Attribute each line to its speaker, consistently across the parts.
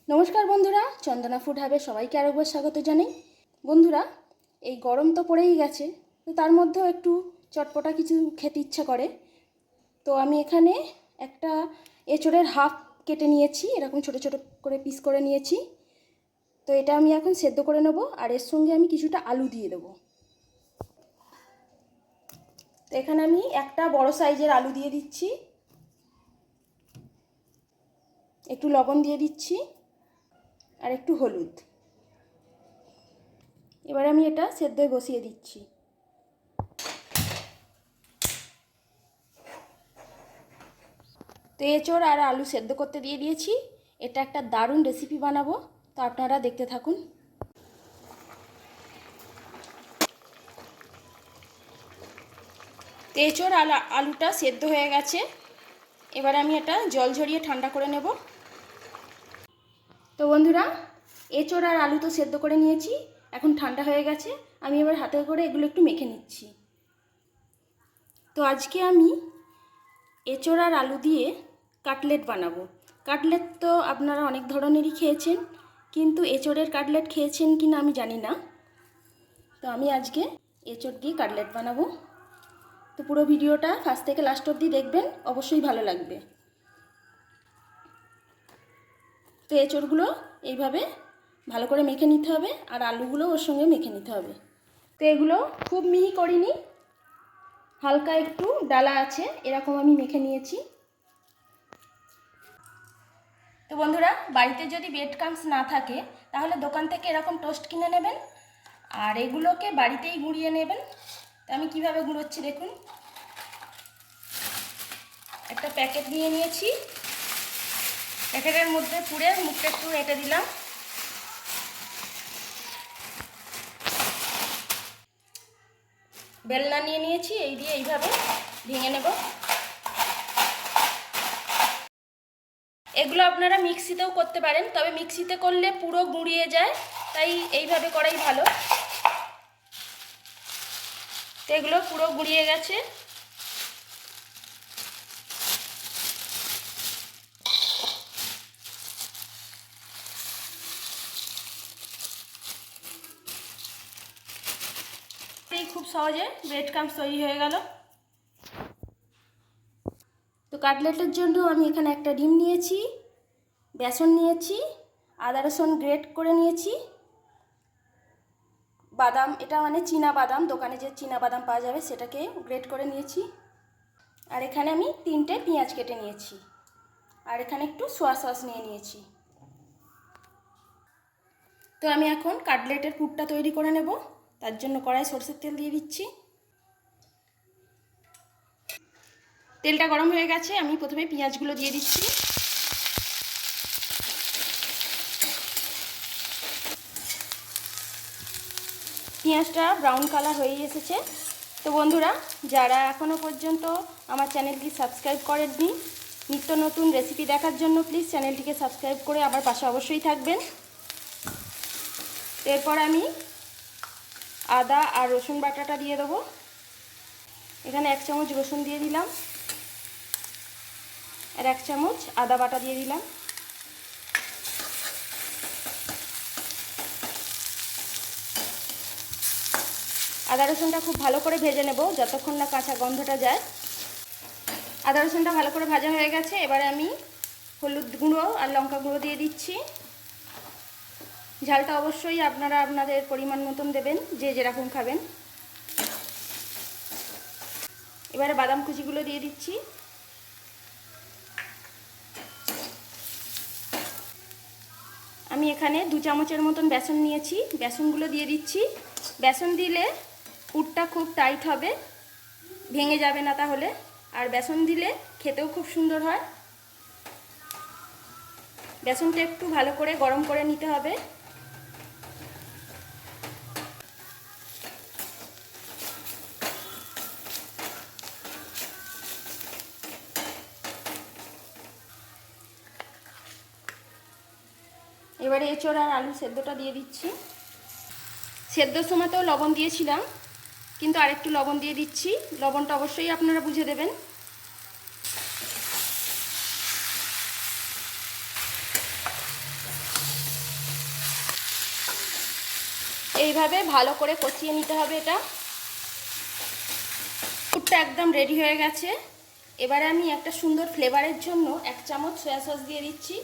Speaker 1: নমস্কার বন্ধুরা, চন্দনা ফুড হাবে সবাইকে আরেকবার স্বাগত জানাই। বন্ধুরা, এই গরম তো পড়েই গেছে, তো তার মধ্যেও একটু চটপটা কিছু খেতে ইচ্ছা করে। তো আমি এখানে একটা এঁচোড়ের হাফ কেটে নিয়েছি, এরকম ছোট ছোট করে পিস করে নিয়েছি। তো এটা আমি এখন সেদ্ধ করে নেব, আর এর সঙ্গে আমি কিছুটা আলু দিয়ে দেবো। তো এখানে আমি একটা বড় সাইজের আলু দিয়ে দিচ্ছি, একটু লবণ দিয়ে দিচ্ছি আর একটু হলুদ। এবার আমি এটা সেদ্ধয় বসিয়ে দিচ্ছি। তো এঁচোড় আর আলু সেদ্ধ করতে দিয়ে দিয়েছি। এটা একটা দারুণ রেসিপি বানাবো, তো আপনারা দেখতে থাকুন। তো এঁচোড় আর আলুটা সেদ্ধ হয়ে গেছে, এবার আমি এটা জল ঝরিয়ে ঠান্ডা করে নেব। তো বন্ধুরা, এঁচোড় আর আলু তো সেদ্ধ করে নিয়েছি, এখন ঠান্ডা হয়ে গেছে। আমি এবার হাতে করে এগুলো একটু মেখে নিচ্ছি। তো আজকে আমি এঁচোড় আর আলু দিয়ে কাটলেট বানাবো। কাটলেট তো আপনারা অনেক ধরনেরই খেয়েছেন, কিন্তু এঁচোড়ের কাটলেট খেয়েছেন কি না আমি জানি না। তো আমি আজকে এঁচোড় দিয়ে কাটলেট বানাবো। তো পুরো ভিডিওটা ফার্স্ট থেকে লাস্ট অবধি দেখবেন, অবশ্যই ভালো লাগবে। তো এঁচোড়গুলো এইভাবে ভালো করে মেখে নিতে হবে, আর আলুগুলো ওর সঙ্গে মেখে নিতে হবে। তো এগুলো খুব মিহি করিনি, হালকা একটু ডালা আছে এরকম আমি মেখে নিয়েছি। তো বন্ধুরা, বাড়িতে যদি ব্রেড ক্রাম্বস না থাকে তাহলে দোকান থেকে এরকম টোস্ট কিনে নেবেন, আর এগুলোকে বাড়িতেই গুঁড়িয়ে নেবেন। তো আমি কিভাবে গুঁড়োচ্ছি দেখুন। একটা প্যাকেট নিয়ে নিয়েছি, প্যাকেটের মধ্যে পুড়ে মুখটা একটু এঁটে দিলাম। বেলনা নিয়ে নিয়েছি, এই দিয়ে এইভাবে ভেঙে নেব। এগুলো আপনারা মিক্সিতেও করতে পারেন, তবে মিক্সিতে করলে পুরো গুঁড়িয়ে যায়, তাই এইভাবে করাই ভালো। তো এগুলো পুরো গুঁড়িয়ে গেছে। খুব সহজে ব্রেড ক্রাম্বস তৈরি হয়ে গেল। তো কাটলেটের জন্য আমি এখানে একটা ডিম নিয়েছি, বেসন নিয়েছি, আদা রসুন গ্রেট করে নিয়েছি, বাদাম, এটা মানে চীনা বাদাম, দোকানে যে চীনা বাদাম পাওয়া যাবে সেটাকে গ্রেট করে নিয়েছি, আর এখানে আমি 3টে পেঁয়াজ কেটে নিয়েছি, আর এখানে একটু সোয়া সস নিয়ে নিয়েছি। তো আমি এখন কাটলেটের পুরটা তৈরি করে নেব। তার জন্য কড়াই সরষের তেল দিয়ে দিচ্ছি। তেলটা গরম হয়ে গেছে, আমি প্রথমে পেঁয়াজগুলো দিয়ে দিচ্ছি। পেঁয়াজটা ব্রাউন কালার হয়ে এসেছে। তো বন্ধুরা, যারা এখনও পর্যন্ত আমার চ্যানেলটি সাবস্ক্রাইব করেননি, নিত্য নতুন রেসিপি দেখার জন্য প্লিজ চ্যানেলটিকে সাবস্ক্রাইব করে আমার পাশে অবশ্যই থাকবেন। এরপর আমি আদা আর রসুন বাটাটা দিয়ে দেবো। এখানে 1 চামচ রসুন দিয়ে দিলাম, আর 1 চামচ আদা বাটা দিয়ে দিলাম। আদা রসুনটা খুব ভালো করে ভেজে নেব, যতক্ষণ না কাঁচা গন্ধটা যায়। আদা রসুনটা ভালো করে ভাজা হয়ে গেছে, এবারে আমি হলুদ গুঁড়ো আর লঙ্কা গুঁড়ো দিয়ে দিচ্ছি। ঝালটা অবশ্যই আপনারা আপনাদের পরিমাণ মতন দেবেন, যে যেরকম খাবেন। এবারে বাদাম কুচিগুলো দিয়ে দিচ্ছি। আমি এখানে 2 চামচের মতন বেসন নিয়েছি, বেসনগুলো দিয়ে দিচ্ছি। বেসন দিলে পুরটা খুব টাইট হবে, ভেঙে যাবে না তাহলে, আর বেসন দিলে খেতেও খুব সুন্দর হয়। বেসনটা একটু ভালো করে গরম করে নিতে হবে। এবারে এঁচোড় আর আলু সেদ্ধটা দিয়ে দিচ্ছি। সেদ্ধর সময়তেও লবণ দিয়েছিলাম, কিন্তু আরেকটু লবণ দিয়ে দিচ্ছি। লবণটা অবশ্যই আপনারা বুঝে দেবেন। এইভাবে ভালো করে কষিয়ে নিতে হবে এটা। পুরটা একদম রেডি হয়ে গেছে। এবারে আমি একটা সুন্দর ফ্লেভারের জন্য 1 চামচ সয়া সস দিয়ে দিচ্ছি।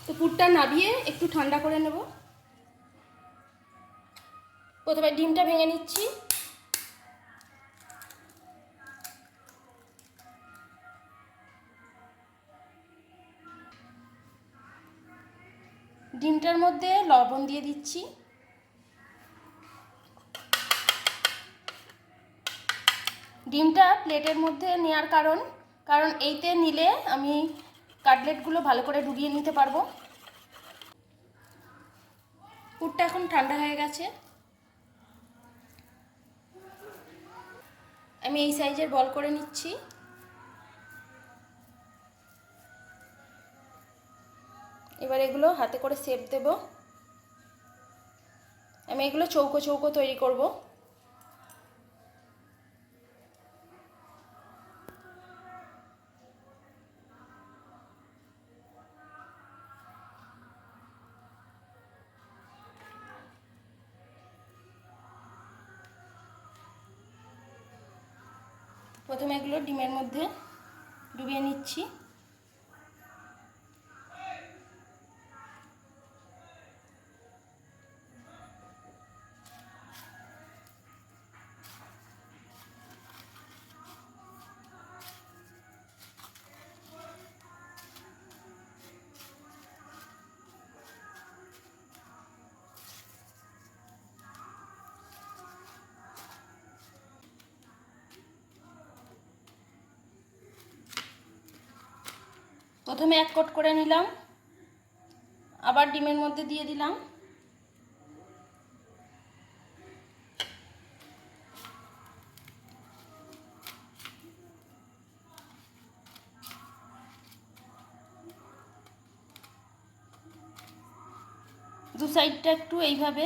Speaker 1: তো পুরটা নাবিয়ে একটু ঠান্ডা করে নেব। প্রথমে ডিমটা ভেঙে নিচ্ছি। ডিমটার মধ্যে লবণ দিয়ে দিচ্ছি। ডিমটা প্লেটের মধ্যে নেওয়ার কারণ এইতে নিলে আমি কাটলেটগুলো ভালো করে ডুবিয়ে নিতে পারবো। পুরটা এখন ঠান্ডা হয়ে গেছে। আমি এই সাইজের বল করে নিচ্ছি। এবার এগুলো হাতে করে শেপ দেব। আমি এগুলো চৌকো চৌকো তৈরি করব। প্রথমে এগুলো ডিমের মধ্যে ডুবিয়ে নিচ্ছি। প্রথমে 1 কোট করে নিলাম, আবার ডিমের মধ্যে দিয়ে দিলাম। দু সাইডটা একটু এইভাবে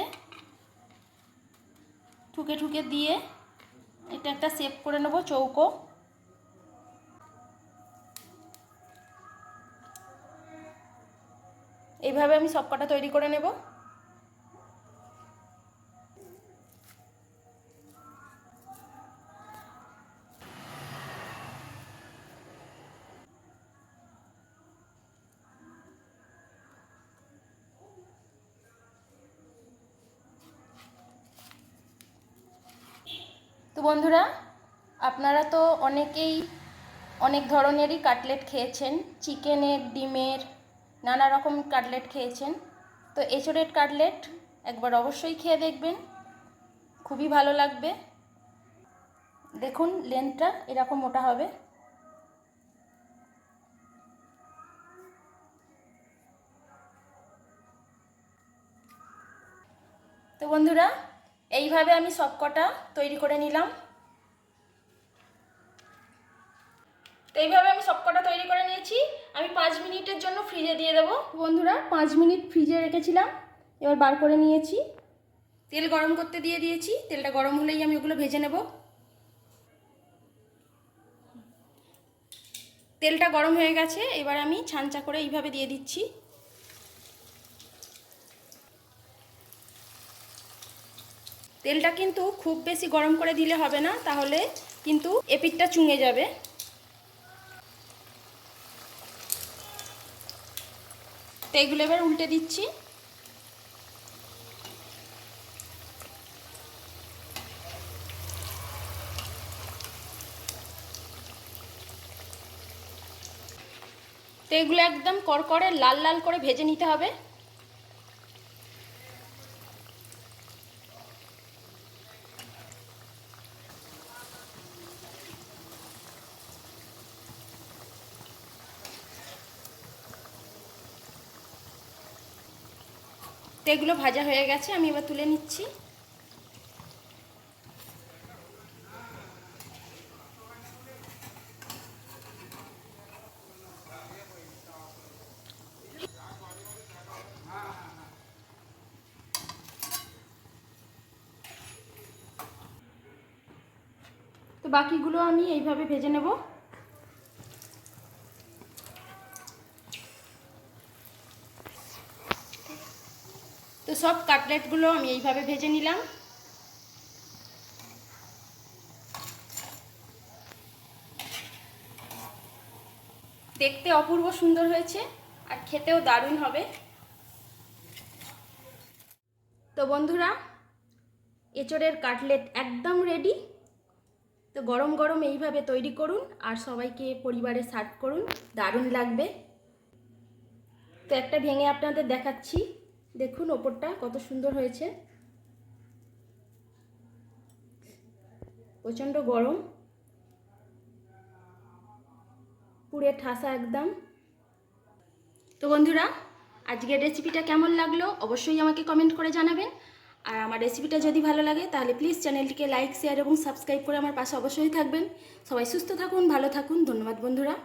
Speaker 1: ঠুকে ঠুকে দিয়ে এটা একটা শেপ করে নেব চৌকো। এইভাবে আমি সবকটা তৈরি করে নেব। তো বন্ধুরা, আপনারা তো অনেকেই অনেক ধরনেরই কাটলেট খেয়েছেন, চিকেনের, ডিমের, নানা রকম কাটলেট খেয়েছেন। তো এঁচোড়ের কাটলেট একবার অবশ্যই খেয়ে দেখবেন, খুবই ভালো লাগবে। দেখুন লেন্থটা এরকম মোটা হবে। তো বন্ধুরা, এইভাবে আমি সবকটা তৈরি করে নিলাম। তো এইভাবে আমি সবকটা তৈরি করে নিয়েছি। আমি 5 মিনিটের জন্য ফ্রিজে দিয়ে দেবো। বন্ধুরা, 5 মিনিট ফ্রিজে রেখেছিলাম, এবার বার করে নিয়েছি। তেল গরম করতে দিয়ে দিয়েছি। তেলটা গরম হলেই আমি ওগুলো ভেজে নেব। তেলটা গরম হয়ে গেছে, এবার আমি ছাঁচা করে এইভাবে দিয়ে দিচ্ছি। তেলটা কিন্তু খুব বেশি গরম করে দিলে হবে না, তাহলে কিন্তু এপিঠটা চুঙে যাবে। তো এগুলো এবার উল্টে দিচ্ছি। তো এগুলো একদম কড়কড়ে লাল লাল করে ভেজে নিতে হবে। তো এগুলো ভাজা হয়ে গেছে, আমি এবার তুলে নিচ্ছি। তো বাকিগুলো আমি এইভাবে ভেজে নেব। তো সব কাটলেটগুলো আমি এইভাবে ভেজে নিলাম। দেখতে অপূর্ব সুন্দর হয়েছে আর খেতেও দারুণ হবে। তো বন্ধুরা, এঁচোড়ের কাটলেট একদম রেডি। তো গরম গরম এইভাবে তৈরি করুন আর সবাইকে পরিবারে সার্ভ করুন, দারুণ লাগবে। তো একটা ভেঙে আপনাদের দেখাচ্ছি, দেখুন ওপরটা কত সুন্দর হয়েছে। প্রচণ্ড গরম, পুরে ঠাসা একদম। তো বন্ধুরা, আজকের রেসিপিটা কেমন লাগলো অবশ্যই আমাকে কমেন্ট করে জানাবেন। আর আমার রেসিপিটা যদি ভালো লাগে তাহলে প্লিজ চ্যানেলটিকে লাইক, শেয়ার এবং সাবস্ক্রাইব করে আমার পাশে অবশ্যই থাকবেন। সবাই সুস্থ থাকুন, ভালো থাকুন। ধন্যবাদ বন্ধুরা।